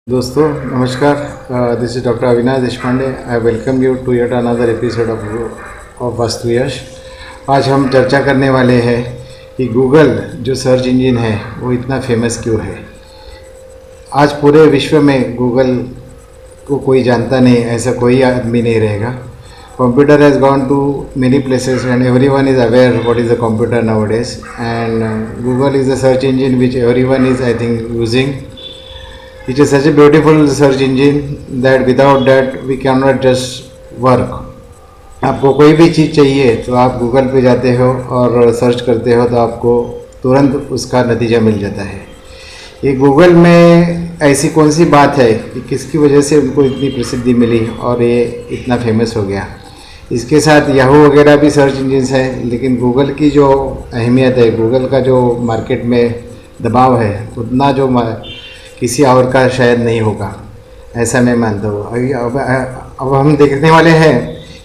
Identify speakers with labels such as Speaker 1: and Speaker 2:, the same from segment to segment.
Speaker 1: दोस्तों नमस्कार, this is doctor Avinash Deshpande. I welcome you to yet another episode of Vastu Yash. आज हम चर्चा करने वाले हैं कि गूगल जो सर्च इंजन है वो इतना फेमस क्यों है। आज पूरे विश्व में गूगल को कोई जानता नहीं, ऐसा कोई आदमी नहीं रहेगा। Computer has gone to many places and everyone is aware what is the computer nowadays, and Google is the search engine which everyone is I think using. It is such a beautiful search engine that without that we cannot just work. आपको कोई भी चीज़ चाहिए तो आप Google पे जाते हो और सर्च करते हो तो आपको तुरंत उसका नतीजा मिल जाता है। ये गूगल में ऐसी कौन सी बात है कि किसकी वजह से उनको इतनी प्रसिद्धि मिली और ये इतना फेमस हो गया। इसके साथ याहू वगैरह भी सर्च इंजिन है, लेकिन गूगल की जो अहमियत है, गूगल का जो मार्केट में दबाव है, उतना जो किसी और का शायद नहीं होगा, ऐसा मैं मानता हूँ। अब हम देखने वाले हैं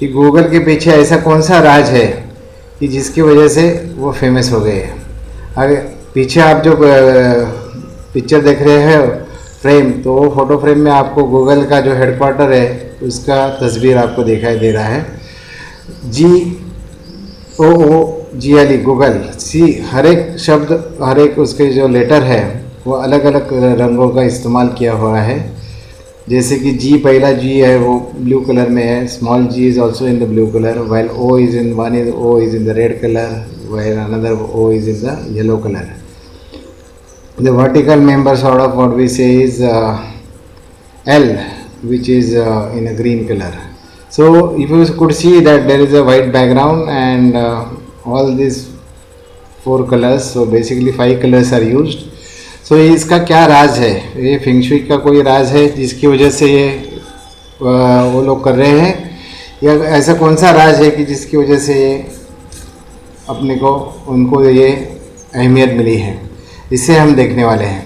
Speaker 1: कि गूगल के पीछे ऐसा कौन सा राज है कि जिसकी वजह से वो फेमस हो गए हैं। अगर पीछे आप जो पिक्चर देख रहे हैं फ्रेम, तो वो फोटो फ्रेम में आपको गूगल का जो हेडक्वार्टर है उसका तस्वीर आपको दिखाई दे रहा है। GOOGLE गूगल सी, हर एक शब्द, हर एक उसके जो लेटर है वो अलग अलग रंगों का इस्तेमाल किया हुआ है। जैसे कि जी, पहला जी है वो ब्लू कलर में है, small g is also in the blue colour, while o is in the red colour, while another o is in the yellow colour. The vertical member sort of what we say is L, which is in a green color. So if you could see that there is a white background and all these four colors, so basically 5 colors are used. So इसका क्या राज है, ये feng shui का कोई राज है जिसकी वजह से ये वो लोग कर रहे हैं, या ऐसा कौन सा राज है कि जिसकी वजह से ये उनको ये अहमियत मिली है, इसे हम देखने वाले हैं।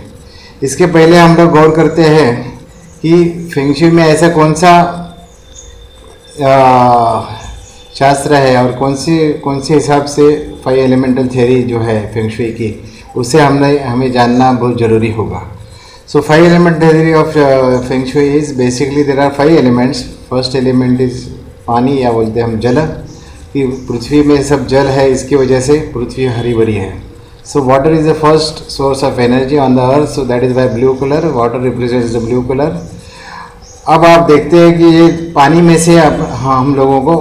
Speaker 1: इसके पहले हम लोग गौर करते हैं कि फेंग शुई में ऐसा कौन सा शास्त्र है और कौन से हिसाब से 5 एलिमेंटल थ्योरी जो है फेंग शुई की, उसे हमें जानना बहुत ज़रूरी होगा। So 5 element theory of feng shui is basically there are 5 elements. First element is पानी, या बोलते हैं हम जल, कि पृथ्वी में सब जल है, इसकी वजह से पृथ्वी हरी भरी है. So water is the first source of energy on the earth, so that is by blue colour. Water represents the blue colour. अब आप देखते हैं कि ये पानी में से हम लोगों को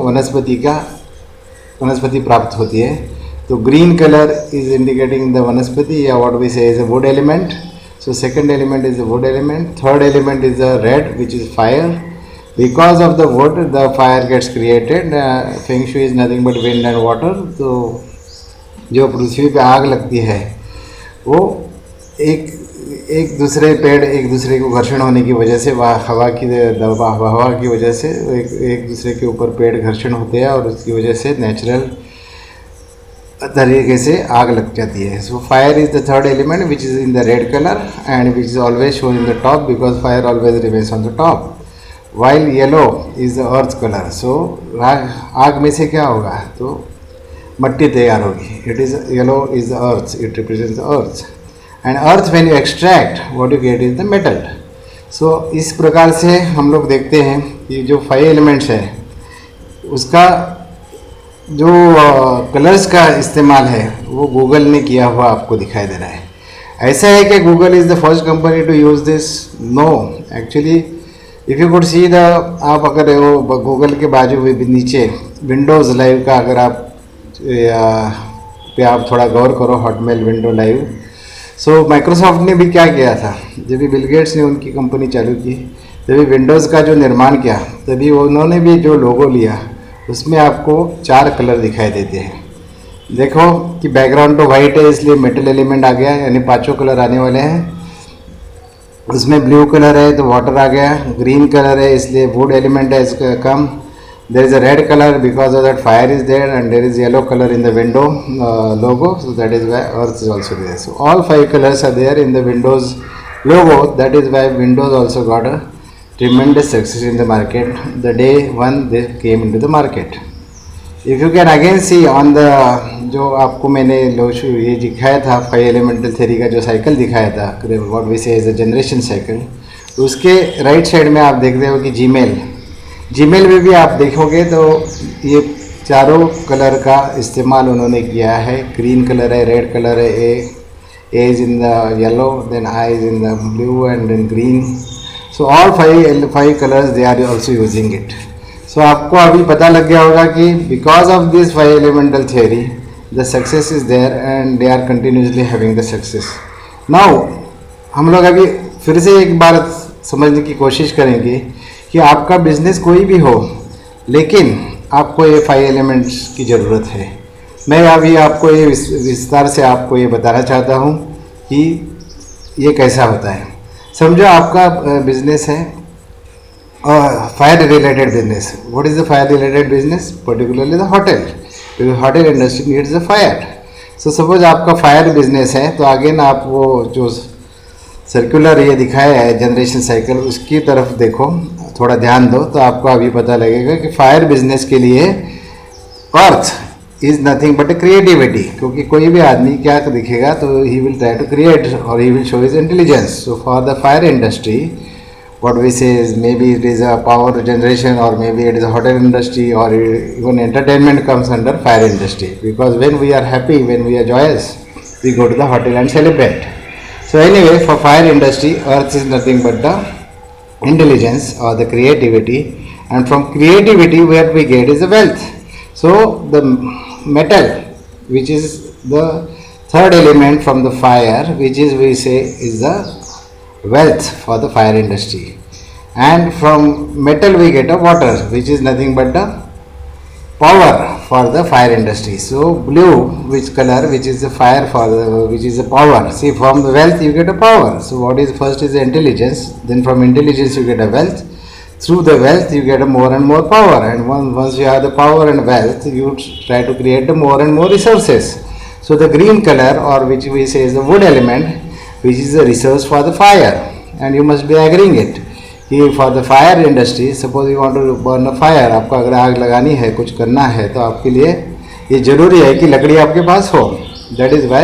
Speaker 1: वनस्पति प्राप्त होती है. तो green colour is indicating the वनस्पति, या what we say is a wood element. So second element is the wood element. Third element is the red which is fire. Because of the wood the fire gets created. Feng shui is nothing but wind and water. तो जो पृथ्वी पे आग लगती है वो एक दूसरे पेड़ एक दूसरे को घर्षण होने की वजह से, हवा की वजह से एक दूसरे के ऊपर पेड़ घर्षण होते हैं और उसकी वजह से नेचुरल तरीके से आग लग जाती है. So fire is the third element which is in the red colour and which is always shown in the top because fire always remains on the top. While yellow is the earth colour. So आग में से क्या होगा, तो मट्टी तैयार होगी. It is yellow is the earth, it represents the earth. And earth when you extract what you get is the metal. So इस प्रकार से हम लोग देखते हैं कि जो 5 एलिमेंट्स है उसका जो कलर्स का इस्तेमाल है वो गूगल ने किया हुआ आपको दिखाई दे रहा है. ऐसा है कि Google is the first company to use this? No, actually if you could see the, आप अगर वो गूगल के बाजू में नीचे विंडोज़ लाइव का अगर आप पे आप थोड़ा गौर करो, हॉटमेल विंडो लाइव. सो माइक्रोसॉफ्ट ने भी क्या किया था, जब भी बिल गेट्स ने उनकी कंपनी चालू की, जब भी विंडोज़ का जो निर्माण किया, तभी उन्होंने भी जो लोगो लिया उसमें आपको 4 कलर दिखाई देते हैं. देखो कि बैकग्राउंड तो वाइट है, इसलिए मेटल एलिमेंट आ गया, यानी 5 कलर आने वाले हैं. उसमें ब्लू कलर है तो वाटर आ गया. ग्रीन कलर है इसलिए वुड एलिमेंट है, इसका कम. There is a red colour because of that fire is there, and there is yellow colour in the window logo, so that is why earth is also there. So all 5 colours are there in the Windows logo. That is why Windows also got a tremendous success in the market the day when they came into the market. If you can again see on the, जो आपको मैंने ये दिखाया था 5 elemental theory का जो cycle दिखाया था, what we say is a generation cycle, उसके राइट साइड में आप देखते हो कि जीमेल, जीमेल में भी आप देखोगे तो ये चारों कलर का इस्तेमाल उन्होंने किया है। ग्रीन कलर है, रेड कलर है, A is in the yellow, then I is in the blue and then green. So all five colours they are also using it. So आपको अभी पता लग गया होगा कि because of this 5 elemental theory the success is there and they are continuously having the success. Now हम लोग अभी फिर से एक बार समझने की कोशिश करेंगे कि आपका बिजनेस कोई भी हो, लेकिन आपको ये 5 एलिमेंट्स की ज़रूरत है। मैं अभी आपको ये विस्तार से आपको ये बताना चाहता हूँ कि ये कैसा होता है। समझो आपका बिजनेस है fire related business. What is the fire related business? Particularly the hotel, क्योंकि hotel industry needs the fire. So suppose आपका फायर बिजनेस है, तो अगेन आप वो जो सर्कुलर ये दिखाया है जनरेशन साइकिल, उसकी तरफ देखो, थोड़ा ध्यान दो, तो आपको अभी पता लगेगा कि फायर बिजनेस के लिए earth is nothing but a creativity. क्योंकि कोई भी आदमी क्या दिखेगा तो he will try to create और he will show his intelligence. So for the fire industry what we say is maybe it is a power generation or maybe it is a hotel industry or even entertainment comes under fire industry, because when we are happy, when we are joyous, we go to the hotel and celebrate. So anyway, for fire industry, earth is nothing but the intelligence or the creativity, and from creativity what we get is the wealth. So the metal, which is the third element from the fire, which is we say is the wealth for the fire industry, and from metal we get a water, which is nothing but the power for the fire industry. So blue, which color, which is the fire for the, which is the power. See, from the wealth you get a power. So what is first is the intelligence, then from intelligence you get a wealth, through the wealth you get a more and more power, and once you have the power and wealth, you try to create the more and more resources. So the green color, or which we say is the wood element, which is the resource for the fire, and you must be agreeing it कि for the fire industry, suppose you want to burn a fire, आपको अगर आग लगानी है, कुछ करना है, तो आपके लिए ये ज़रूरी है कि लकड़ी आपके पास हो। That is why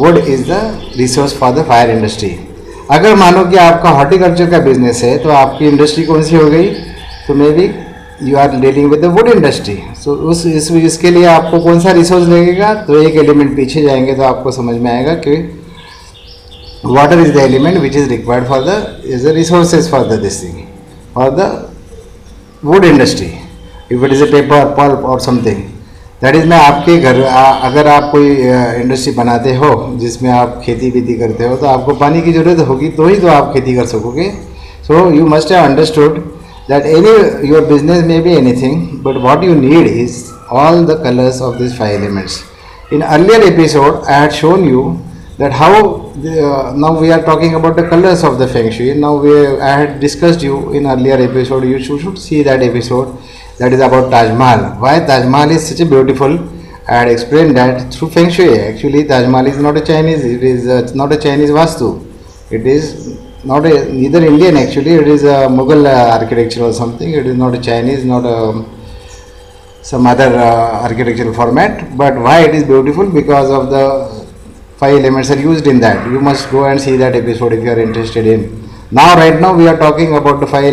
Speaker 1: wood is the resource for the fire industry. अगर मानो कि आपका हॉर्टिकल्चर का बिजनेस है, तो आपकी इंडस्ट्री कौन सी हो गई? तो maybe you are dealing with the wood industry. So इसके लिए आपको कौन सा रिसोर्स लगेगा? तो एक एलिमेंट पीछे जाएंगे तो आपको समझ में आएगा कि water is the element which is required for the is the resources for the this thing for the wood industry. If it is a paper pulp or something, that is, मैं आपके घर अगर आप कोई इंडस्ट्री बनाते हो जिसमें आप खेती बीती करते हो, तो आपको पानी की ज़रूरत होगी, तो ही तो आप खेती कर सकोगे। So you must have understood that any your business may be anything, but what you need is all the colors of these 5 elements. In earlier episode I had shown you that how now we are talking about the colors of the feng shui. Now I had discussed you in earlier episode, you should see that episode, that is about Taj Mahal. Why Taj Mahal is such a beautiful, I had explained that through feng shui. Actually Taj Mahal is not a Chinese, it is not a Chinese vastu, it is not a neither Indian, actually it is a Mughal architecture or something. It is not a Chinese, not a some other architectural format. But why it is beautiful? Because of the 5 elements are used in that. You must go and see that episode if you are interested in. Now right now we are talking about the 5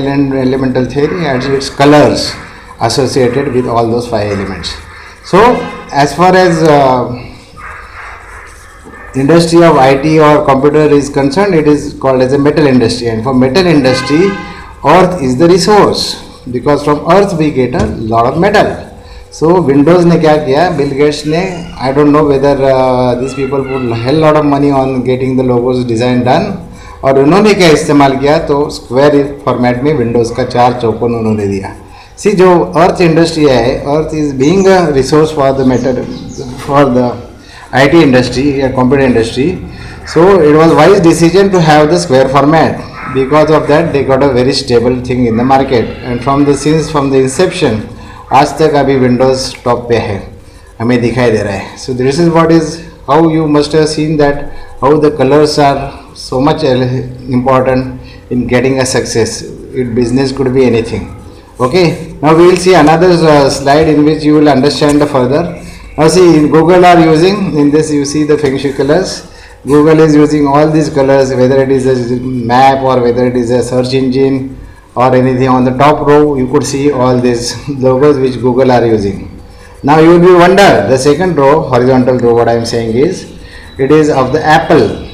Speaker 1: elemental theory and its colors associated with all those 5 elements. So as far as industry of IT or computer is concerned, it is called as a metal industry, and for metal industry earth is the resource, because from earth we get a lot of metal. So Windows ने क्या किया, Bill Gates ने, I don't know whether this people put hell lot of money on getting the logos design done, और उन्होंने क्या इस्तेमाल किया, तो स्क्वायर फॉर्मेट में विंडोज़ का 4 चौकोन उन्होंने दिया। सी जो अर्थ इंडस्ट्री है, earth is being a resource for the metal for the IT industry or computer industry. So it was wise decision to have the square format. Because of that they got a very stable thing in the market, and from the inception आज तक अभी Windows top पे है, हमें दिखाई दे रहा है. So this is what is how you must have seen that how the colors are so much important in getting a success. It business could be anything. Okay, now we will see another slide in which you will understand the further. Now see, in Google are using, in this you see the feng shui colors, Google is using all these colors, whether it is a map or whether it is a search engine or anything. On the top row you could see all these logos which Google are using. Now you will be wonder, the second row, horizontal row, what I am saying is, it is of the Apple.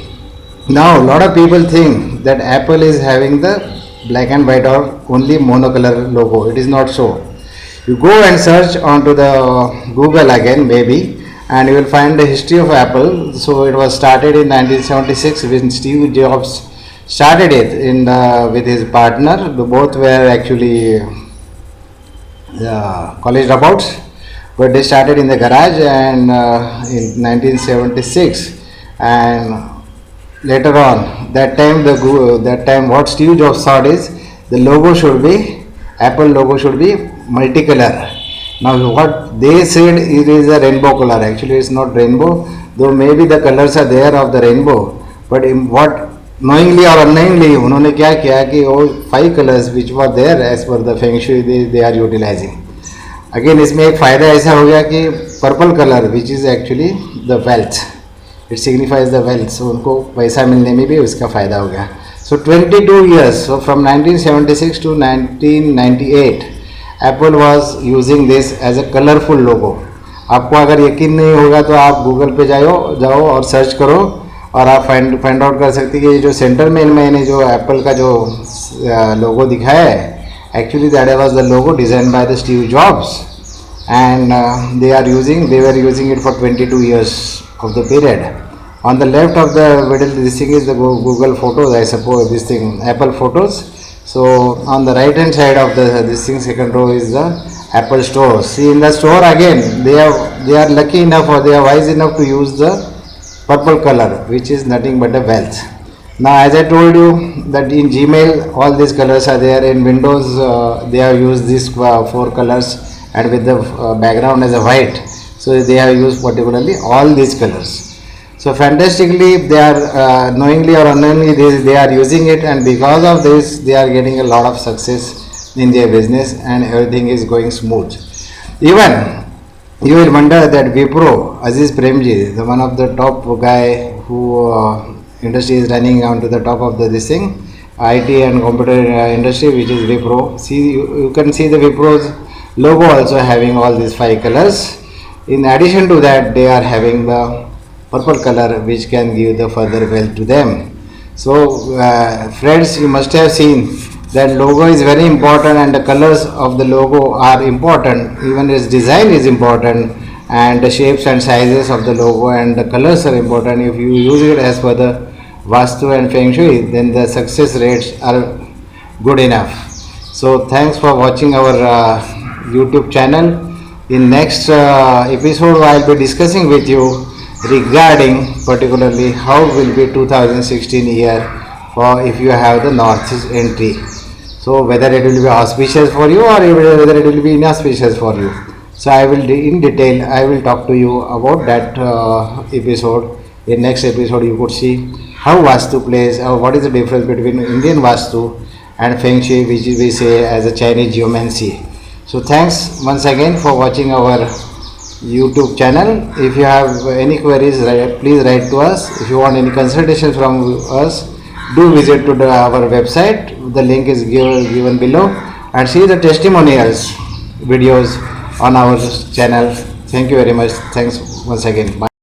Speaker 1: Now a lot of people think that Apple is having the black and white or only monocolor logo. It is not so. You go and search onto the Google again maybe, and you will find the history of Apple. So it was started in 1976 when Steve Jobs started it with his partner. Both were actually college dropouts, but they started in the garage and in 1976. And later on, that time what Steve Jobs thought is the logo should be, Apple logo should be multicolor. Now what they said, it is a rainbow color. Actually it's not rainbow, though maybe the colors are there of the rainbow, but in what knowingly or unknowingly उन्होंने क्या किया कि वो 5 colors which were there as per the feng shui they are utilizing. Again इसमें एक फ़ायदा ऐसा हो गया कि purple colour which is actually the wealth, it signifies the wealth, so उनको पैसा मिलने में भी उसका फ़ायदा हो गया. So 22 years, so from 1976 to 1998 Apple was using this as a colorful logo. आपको अगर यकीन नहीं होगा तो आप गूगल पे जाओ और सर्च करो और आप फाइंड आउट कर सकते हैं कि जो सेंटर में मैंने जो एप्पल का जो लोगो दिखाया है, actually that was the logo design by the Steve jobs and they were using it for 22 years of the period. On the left of the middle, this thing is the Google photos, I suppose, this thing Apple photos. So on the right hand side of this thing, second row is the Apple store. See, in the store again they are lucky enough or they are wise enough to use the purple color, which is nothing but a wealth. Now as I told you that in Gmail all these colors are there. In Windows they have used these 4 colors and with the background as a white, so they have used particularly all these colors. So fantastically they are knowingly or unknowingly they are using it, and because of this they are getting a lot of success in their business and everything is going smooth. Even you will wonder that Wipro, Aziz Premji, the one of the top guy who industry is running onto the top of this thing, IT and computer industry, which is Wipro. See, you can see the Wipro's logo also having all these 5 colors. In addition to that, they are having the purple color, which can give the further wealth to them. So friends, you must have seen that logo is very important and the colors of the logo are important. Even its design is important, and the shapes and sizes of the logo and the colors are important. If you use it as per the Vastu and Feng Shui, then the success rates are good enough. So thanks for watching our YouTube channel. In next episode I will be discussing with you regarding particularly how will be 2016 year for if you have the northeast entry. So whether it will be auspicious for you or whether it will be inauspicious for you. So I will in detail I will talk to you about that episode. In next episode you could see how Vastu plays, what is the difference between Indian Vastu and Feng Shui, which we say as a Chinese geomancy. So thanks once again for watching our YouTube channel. If you have any queries, please write to us. If you want any consultation from us, do visit to our website. The link is given below, and see the testimonials videos on our channel. Thank you very much. Thanks once again. Bye.